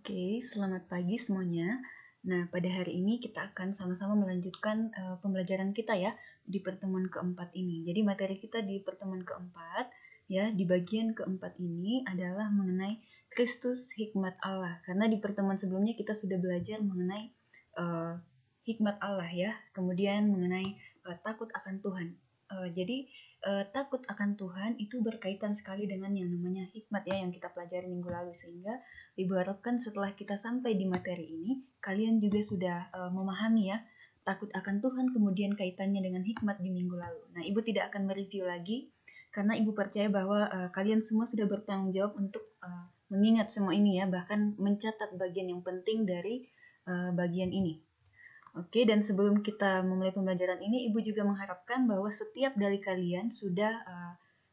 Oke, selamat pagi semuanya. Nah, pada hari ini kita akan sama-sama melanjutkan pembelajaran kita ya di pertemuan keempat ini. Jadi materi kita di pertemuan keempat ya di bagian keempat ini adalah mengenai Kristus hikmat Allah. Karena di pertemuan sebelumnya kita sudah belajar mengenai eh, hikmat Allah ya, kemudian mengenai takut akan Tuhan. Jadi takut akan Tuhan itu berkaitan sekali dengan yang namanya hikmat ya yang kita pelajari minggu lalu, sehingga Ibu harapkan setelah kita sampai di materi ini, kalian juga sudah memahami ya, takut akan Tuhan kemudian kaitannya dengan hikmat di minggu lalu. Nah, Ibu tidak akan mereview lagi, karena Ibu percaya bahwa kalian semua sudah bertanggung jawab untuk mengingat semua ini ya, bahkan mencatat bagian yang penting dari bagian ini. Oke, dan sebelum kita memulai pembelajaran ini, Ibu juga mengharapkan bahwa setiap dari kalian sudah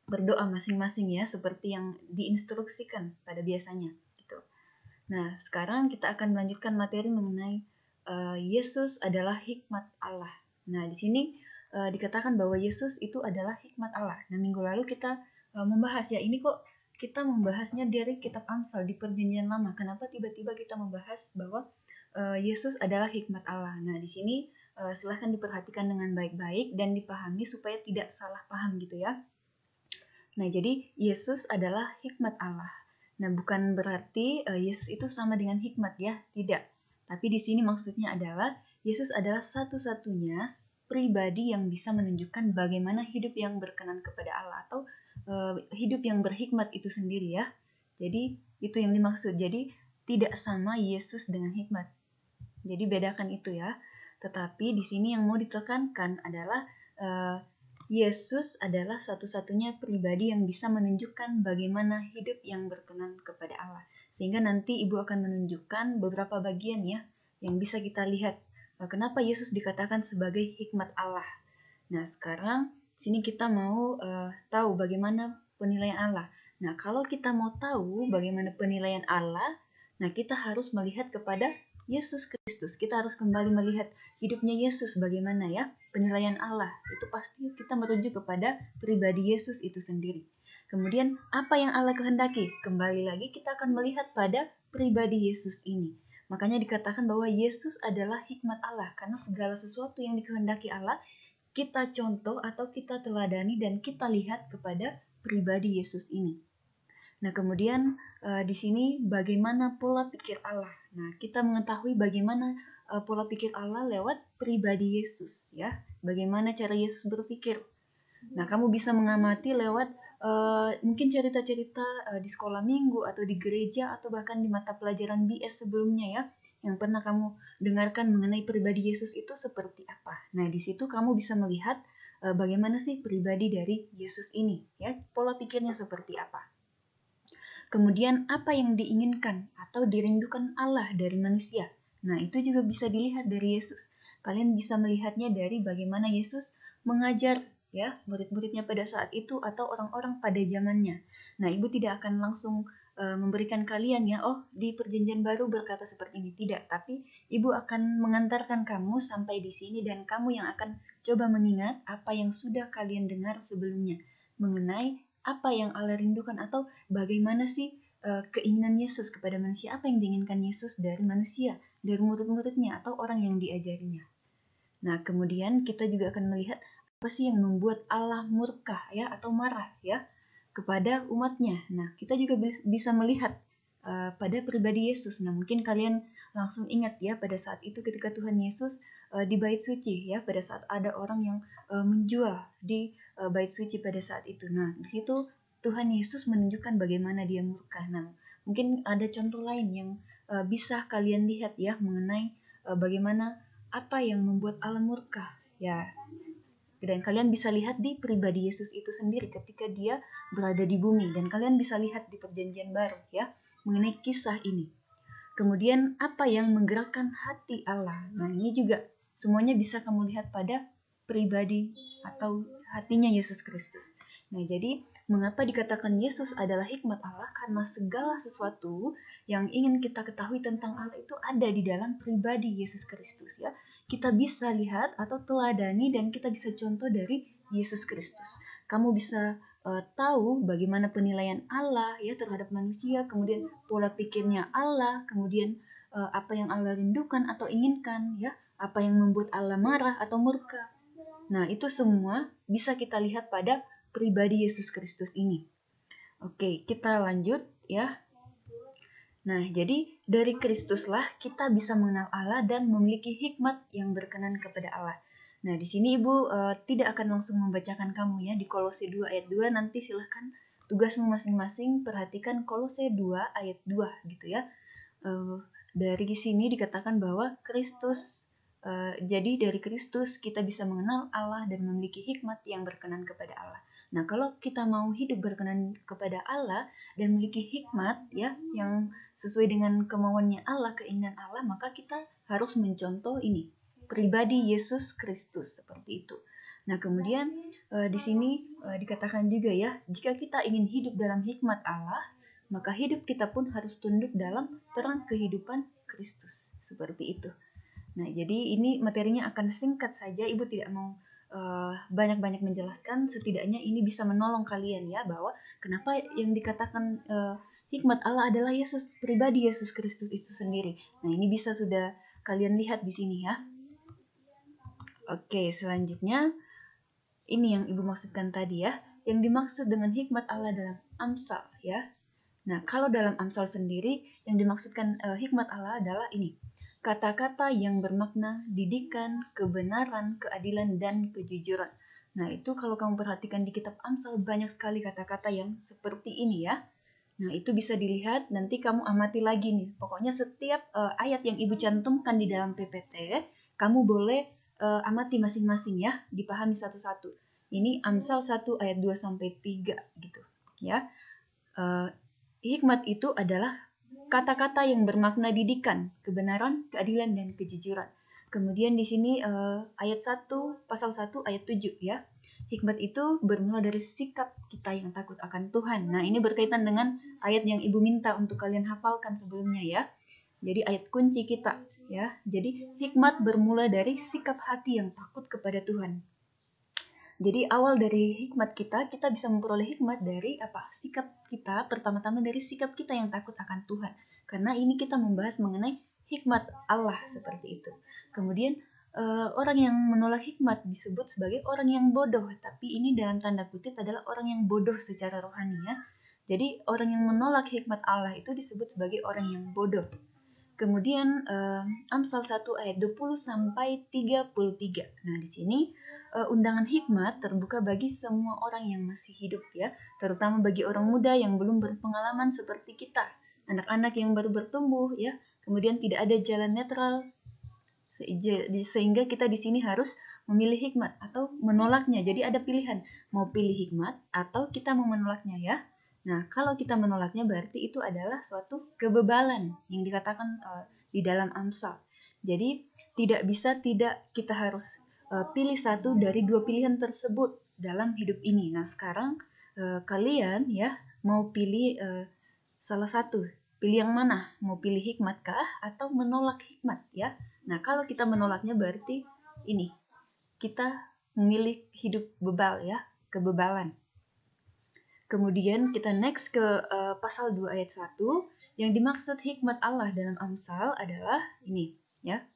berdoa masing-masing ya, seperti yang diinstruksikan pada biasanya. Gitu. Nah, sekarang kita akan melanjutkan materi mengenai Yesus adalah hikmat Allah. Nah, di sini dikatakan bahwa Yesus itu adalah hikmat Allah. Nah, minggu lalu kita membahas ya, ini kok kita membahasnya dari kitab Amsal di Perjanjian Lama. Kenapa tiba-tiba kita membahas bahwa Yesus adalah hikmat Allah. Nah, di sini silahkan diperhatikan dengan baik-baik dan dipahami supaya tidak salah paham gitu ya. Nah, jadi Yesus adalah hikmat Allah. Nah, bukan berarti Yesus itu sama dengan hikmat ya, tidak. Tapi di sini maksudnya adalah Yesus adalah satu-satunya pribadi yang bisa menunjukkan bagaimana hidup yang berkenan kepada Allah atau hidup yang berhikmat itu sendiri ya. Jadi itu yang dimaksud. Jadi tidak sama Yesus dengan hikmat. Jadi bedakan itu ya. Tetapi di sini yang mau ditekankan adalah Yesus adalah satu-satunya pribadi yang bisa menunjukkan bagaimana hidup yang berkenan kepada Allah. Sehingga nanti Ibu akan menunjukkan beberapa bagian ya yang bisa kita lihat. Kenapa Yesus dikatakan sebagai hikmat Allah. Nah, sekarang sini kita mau tahu bagaimana penilaian Allah. Nah, kalau kita mau tahu bagaimana penilaian Allah, nah kita harus melihat kepada Yesus Kristus. Kita harus kembali melihat hidupnya Yesus bagaimana ya. Penilaian Allah itu pasti kita merujuk kepada pribadi Yesus itu sendiri. Kemudian apa yang Allah kehendaki? Kembali lagi kita akan melihat pada pribadi Yesus ini. Makanya dikatakan bahwa Yesus adalah hikmat Allah, karena segala sesuatu yang dikehendaki Allah kita contoh atau kita teladani dan kita lihat kepada pribadi Yesus ini. Nah, kemudian di sini bagaimana pola pikir Allah. Nah, kita mengetahui bagaimana pola pikir Allah lewat pribadi Yesus ya. Bagaimana cara Yesus berpikir. Nah, kamu bisa mengamati lewat mungkin cerita-cerita di sekolah minggu atau di gereja atau bahkan di mata pelajaran BS sebelumnya ya, yang pernah kamu dengarkan mengenai pribadi Yesus itu seperti apa. Nah, di situ kamu bisa melihat bagaimana sih pribadi dari Yesus ini ya, pola pikirnya seperti apa. Kemudian apa yang diinginkan atau dirindukan Allah dari manusia. Nah, itu juga bisa dilihat dari Yesus. Kalian bisa melihatnya dari bagaimana Yesus mengajar ya murid-muridnya pada saat itu atau orang-orang pada zamannya. Nah, Ibu tidak akan langsung memberikan kalian ya, oh di perjanjian baru berkata seperti ini, tidak, tapi Ibu akan mengantarkan kamu sampai di sini dan kamu yang akan coba mengingat apa yang sudah kalian dengar sebelumnya mengenai apa yang Allah rindukan atau bagaimana sih keinginan Yesus kepada manusia, apa yang diinginkan Yesus dari manusia, dari murid-muridnya atau orang yang diajarinya. Nah, kemudian kita juga akan melihat apa sih yang membuat Allah murka ya atau marah ya kepada umatnya. Nah, kita juga bisa melihat pada pribadi Yesus. Nah, mungkin kalian langsung ingat ya pada saat itu ketika Tuhan Yesus di bait suci ya, pada saat ada orang yang menjual di bait suci pada saat itu. Nah, di situ Tuhan Yesus menunjukkan bagaimana dia murka. Nah, mungkin ada contoh lain yang bisa kalian lihat ya mengenai bagaimana apa yang membuat Allah murka. Ya, dan kalian bisa lihat di pribadi Yesus itu sendiri ketika dia berada di bumi, dan kalian bisa lihat di perjanjian baru ya mengenai kisah ini. Kemudian apa yang menggerakkan hati Allah. Nah, ini juga semuanya bisa kamu lihat pada pribadi atau hatinya Yesus Kristus. Nah, jadi mengapa dikatakan Yesus adalah hikmat Allah? Karena segala sesuatu yang ingin kita ketahui tentang Allah itu ada di dalam pribadi Yesus Kristus ya. Kita bisa lihat atau teladani dan kita bisa contoh dari Yesus Kristus. Kamu bisa tahu bagaimana penilaian Allah ya terhadap manusia, kemudian pola pikirnya Allah, kemudian apa yang Allah rindukan atau inginkan ya, apa yang membuat Allah marah atau murka. Nah, itu semua bisa kita lihat pada pribadi Yesus Kristus ini. Oke, kita lanjut ya. Nah, jadi dari Kristuslah kita bisa mengenal Allah dan memiliki hikmat yang berkenan kepada Allah. Nah, di sini Ibu tidak akan langsung membacakan kamu ya di Kolose 2 ayat 2, nanti silahkan tugasmu masing-masing perhatikan Kolose 2 ayat 2 gitu ya. Dari sini dikatakan bahwa Kristus, jadi dari Kristus kita bisa mengenal Allah dan memiliki hikmat yang berkenan kepada Allah. Nah, kalau kita mau hidup berkenan kepada Allah dan memiliki hikmat ya yang sesuai dengan kemauannya Allah, keinginan Allah, maka kita harus mencontoh ini, pribadi Yesus Kristus seperti itu. Nah, kemudian di sini dikatakan juga ya, jika kita ingin hidup dalam hikmat Allah, maka hidup kita pun harus tunduk dalam terang kehidupan Kristus. Seperti itu. Nah, jadi ini materinya akan singkat saja, Ibu tidak mau banyak-banyak menjelaskan, setidaknya ini bisa menolong kalian ya, bahwa kenapa yang dikatakan hikmat Allah adalah Yesus, pribadi Yesus Kristus itu sendiri. Nah, ini bisa sudah kalian lihat di sini ya. Oke, selanjutnya ini yang Ibu maksudkan tadi ya, yang dimaksud dengan hikmat Allah dalam Amsal ya. Nah, kalau dalam Amsal sendiri yang dimaksudkan hikmat Allah adalah ini, kata-kata yang bermakna didikan, kebenaran, keadilan, dan kejujuran. Nah, itu kalau kamu perhatikan di kitab Amsal banyak sekali kata-kata yang seperti ini ya. Nah, itu bisa dilihat, nanti kamu amati lagi nih. Pokoknya setiap ayat yang Ibu cantumkan di dalam PPT, kamu boleh amati masing-masing ya, dipahami satu-satu. Ini Amsal 1 ayat 2 sampai 3 gitu ya. Hikmat itu adalah kata-kata yang bermakna didikan, kebenaran, keadilan, dan kejujuran. Kemudian di sini ayat 1, pasal 1 ayat 7 ya. Hikmat itu bermula dari sikap kita yang takut akan Tuhan. Nah, ini berkaitan dengan ayat yang Ibu minta untuk kalian hafalkan sebelumnya ya. Jadi ayat kunci kita ya. Jadi hikmat bermula dari sikap hati yang takut kepada Tuhan. Jadi awal dari hikmat kita bisa memperoleh hikmat dari apa? Sikap kita, pertama-tama dari sikap kita yang takut akan Tuhan. Karena ini kita membahas mengenai hikmat Allah seperti itu. Kemudian orang yang menolak hikmat disebut sebagai orang yang bodoh. Tapi ini dalam tanda kutip adalah orang yang bodoh secara rohani ya. Jadi orang yang menolak hikmat Allah itu disebut sebagai orang yang bodoh. Kemudian Amsal 1 ayat 20 sampai 33. Nah, di sini undangan hikmat terbuka bagi semua orang yang masih hidup ya, terutama bagi orang muda yang belum berpengalaman seperti kita, anak-anak yang baru bertumbuh ya. Kemudian tidak ada jalan netral sehingga kita di sini harus memilih hikmat atau menolaknya. Jadi ada pilihan, mau pilih hikmat atau kita mau menolaknya ya. Nah, kalau kita menolaknya berarti itu adalah suatu kebebalan yang dikatakan di dalam Amsal. Jadi tidak kita harus pilih satu dari dua pilihan tersebut dalam hidup ini. Nah, sekarang kalian ya mau pilih salah satu. Pilih yang mana? Mau pilih hikmat kah atau menolak hikmat ya? Nah, kalau kita menolaknya berarti ini, kita memilih hidup bebal ya, kebebalan. Kemudian kita next ke pasal 2 ayat 1, yang dimaksud hikmat Allah dalam Amsal adalah ini ya.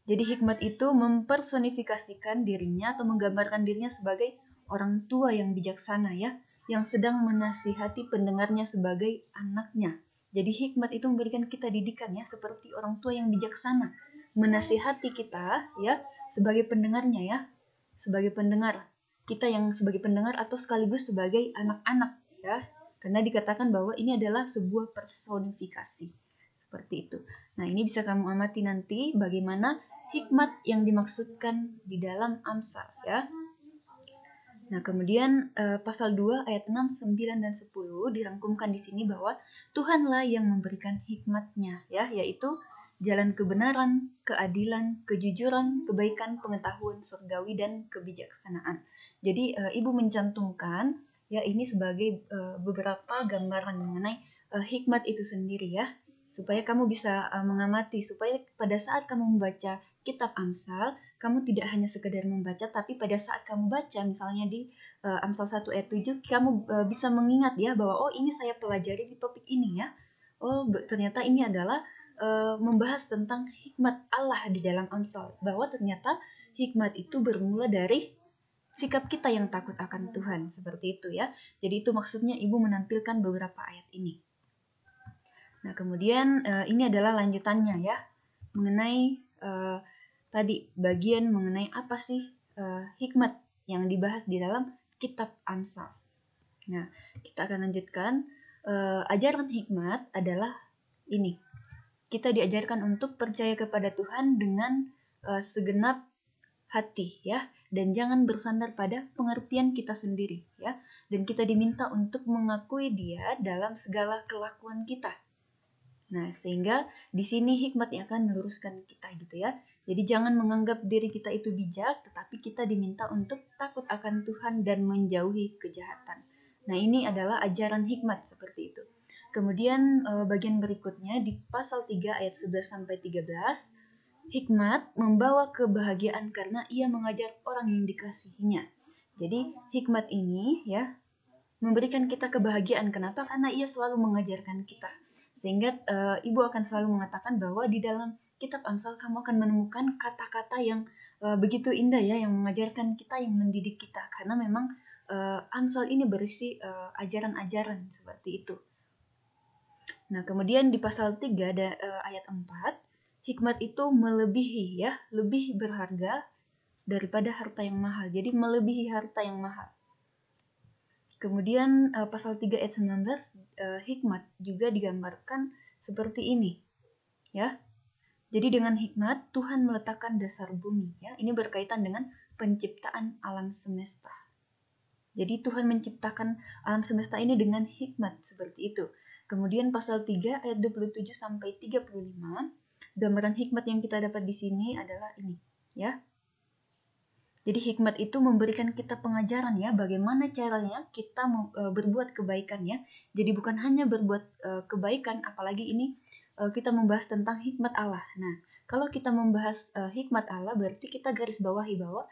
Jadi hikmat itu mempersonifikasikan dirinya atau menggambarkan dirinya sebagai orang tua yang bijaksana ya, yang sedang menasihati pendengarnya sebagai anaknya. Jadi hikmat itu memberikan kita didikan ya, seperti orang tua yang bijaksana, menasihati kita ya sebagai pendengarnya ya, sebagai pendengar. Kita yang sebagai pendengar atau sekaligus sebagai anak-anak ya. Karena dikatakan bahwa ini adalah sebuah personifikasi. Seperti itu. Nah, ini bisa kamu amati nanti bagaimana hikmat yang dimaksudkan di dalam Amsal ya. Nah, kemudian pasal 2 ayat 6, 9 dan 10 dirangkumkan di sini bahwa Tuhanlah yang memberikan hikmatnya ya, yaitu jalan kebenaran, keadilan, kejujuran, kebaikan, pengetahuan surgawi dan kebijaksanaan. Jadi Ibu mencantumkan ya ini sebagai beberapa gambaran mengenai hikmat itu sendiri ya, supaya kamu bisa mengamati, supaya pada saat kamu membaca kitab Amsal, kamu tidak hanya sekedar membaca, tapi pada saat kamu baca, misalnya di Amsal 1 ayat 7, kamu bisa mengingat ya bahwa oh ini saya pelajari di topik ini ya. Oh ternyata ini adalah membahas tentang hikmat Allah di dalam Amsal. Bahwa ternyata hikmat itu bermula dari sikap kita yang takut akan Tuhan. Seperti itu ya. Jadi itu maksudnya Ibu menampilkan beberapa ayat ini. Nah kemudian ini adalah lanjutannya ya. Mengenai tadi bagian mengenai apa sih hikmat yang dibahas di dalam kitab Amsal. Nah, kita akan lanjutkan. Ajaran hikmat adalah ini. Kita diajarkan untuk percaya kepada Tuhan dengan segenap hati ya, dan jangan bersandar pada pengertian kita sendiri ya. Dan kita diminta untuk mengakui Dia dalam segala kelakuan kita. Nah, sehingga di sini hikmat yang akan meluruskan kita gitu ya. Jadi jangan menganggap diri kita itu bijak, tetapi kita diminta untuk takut akan Tuhan dan menjauhi kejahatan. Nah, ini adalah ajaran hikmat seperti itu. Kemudian bagian berikutnya di pasal 3 ayat 11 sampai 13, hikmat membawa kebahagiaan karena ia mengajar orang yang dikasihinya. Jadi hikmat ini ya memberikan kita kebahagiaan. Kenapa? Karena ia selalu mengajarkan kita. Sehingga Ibu akan selalu mengatakan bahwa di dalam kitab Amsal kamu akan menemukan kata-kata yang begitu indah ya, yang mengajarkan kita, yang mendidik kita. Karena memang Amsal ini berisi ajaran-ajaran seperti itu. Nah, kemudian di pasal 3 ada ayat 4, hikmat itu melebihi ya, lebih berharga daripada harta yang mahal. Jadi melebihi harta yang mahal. Kemudian pasal 3 ayat 19, hikmat juga digambarkan seperti ini. Ya. Jadi dengan hikmat Tuhan meletakkan dasar bumi ya. Ini berkaitan dengan penciptaan alam semesta. Jadi Tuhan menciptakan alam semesta ini dengan hikmat seperti itu. Kemudian pasal 3 ayat 27 sampai 35, gambaran hikmat yang kita dapat di sini adalah ini, ya. Jadi hikmat itu memberikan kita pengajaran ya, bagaimana caranya kita berbuat kebaikan ya. Jadi bukan hanya berbuat kebaikan, apalagi ini kita membahas tentang hikmat Allah. Nah, kalau kita membahas hikmat Allah, berarti kita garis bawahi bahwa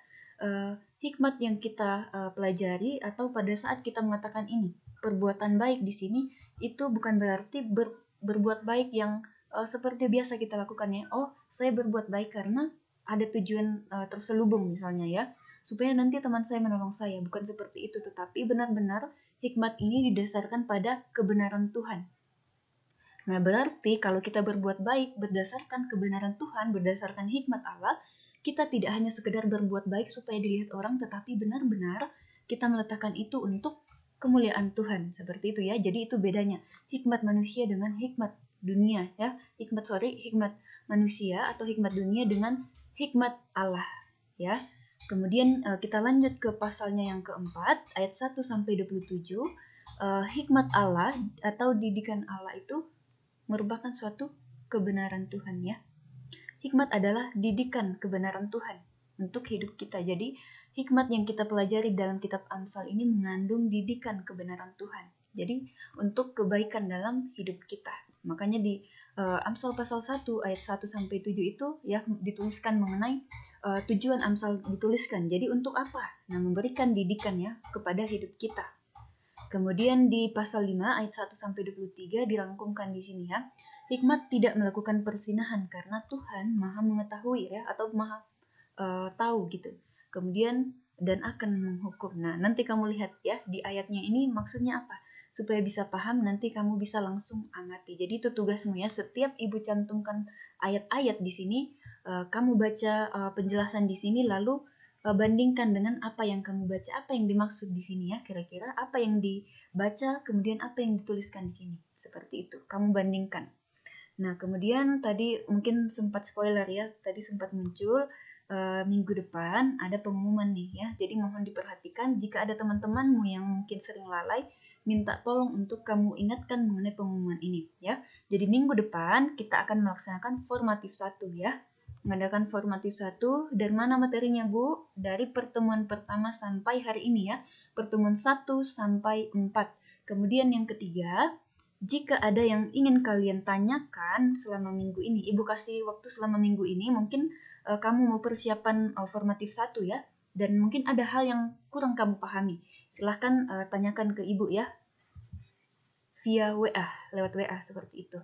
hikmat yang kita pelajari atau pada saat kita mengatakan ini perbuatan baik di sini itu bukan berarti berbuat baik yang seperti biasa kita lakukan ya. Oh, saya berbuat baik karena ada tujuan terselubung misalnya ya, supaya nanti teman saya menolong saya. Bukan seperti itu, tetapi benar-benar hikmat ini didasarkan pada kebenaran Tuhan. Nah, berarti kalau kita berbuat baik berdasarkan kebenaran Tuhan, berdasarkan hikmat Allah, kita tidak hanya sekedar berbuat baik supaya dilihat orang, tetapi benar-benar kita meletakkan itu untuk kemuliaan Tuhan. Seperti itu ya. Jadi itu bedanya hikmat manusia dengan hikmat dunia ya. Hikmat manusia atau hikmat dunia dengan hikmat Allah ya. Kemudian kita lanjut ke pasalnya yang keempat, ayat 1 sampai 27. Hikmat Allah atau didikan Allah itu merupakan suatu kebenaran Tuhan ya. Hikmat adalah didikan kebenaran Tuhan untuk hidup kita. Jadi hikmat yang kita pelajari dalam kitab Amsal ini mengandung didikan kebenaran Tuhan. Jadi untuk kebaikan dalam hidup kita. Makanya di Amsal pasal 1 ayat 1 sampai 7 itu ya dituliskan mengenai tujuan Amsal dituliskan. Jadi untuk apa? Nah, memberikan didikan ya kepada hidup kita. Kemudian di pasal 5 ayat 1 sampai 23 dirangkumkan di sini ya. Hikmat tidak melakukan persinahan karena Tuhan Maha mengetahui ya, atau Maha tahu gitu. Kemudian dan akan menghukum. Nah, nanti kamu lihat ya di ayatnya ini maksudnya apa? Supaya bisa paham, nanti kamu bisa langsung amati. Jadi itu tugasmu ya. Setiap Ibu cantumkan ayat-ayat di sini, kamu baca penjelasan di sini, lalu bandingkan dengan apa yang kamu baca, apa yang dimaksud di sini ya, kira-kira apa yang dibaca, kemudian apa yang dituliskan di sini. Seperti itu. Kamu bandingkan. Nah, kemudian tadi mungkin sempat spoiler ya, tadi sempat muncul minggu depan ada pengumuman nih ya. Jadi mohon diperhatikan jika ada teman-temanmu yang mungkin sering lalai, minta tolong untuk kamu ingatkan mengenai pengumuman ini ya. Jadi minggu depan kita akan melaksanakan formatif 1 ya. Mengadakan formatif 1, dari mana materinya Bu? Dari pertemuan pertama sampai hari ini ya. Pertemuan 1 sampai 4. Kemudian yang ketiga, jika ada yang ingin kalian tanyakan selama minggu ini, Ibu kasih waktu selama minggu ini, mungkin kamu mau persiapan formatif 1 ya, dan mungkin ada hal yang kurang kamu pahami. Silahkan tanyakan ke ibu ya, via WA, lewat WA seperti itu.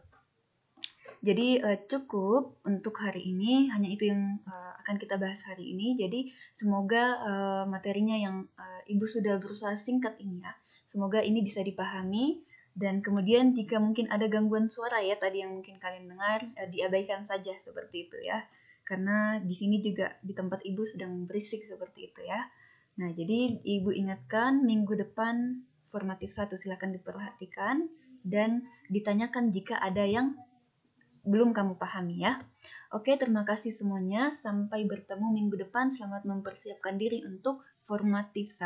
Jadi cukup untuk hari ini, hanya itu yang akan kita bahas hari ini. Jadi semoga materinya yang Ibu sudah berusaha singkat ini ya, semoga ini bisa dipahami. Dan kemudian jika mungkin ada gangguan suara ya tadi yang mungkin kalian dengar, diabaikan saja seperti itu ya. Karena di sini juga di tempat Ibu sedang berisik seperti itu ya. Nah, jadi Ibu ingatkan minggu depan formatif 1 silakan diperhatikan dan ditanyakan jika ada yang belum kamu pahami ya. Oke, terima kasih semuanya. Sampai bertemu minggu depan. Selamat mempersiapkan diri untuk formatif 1.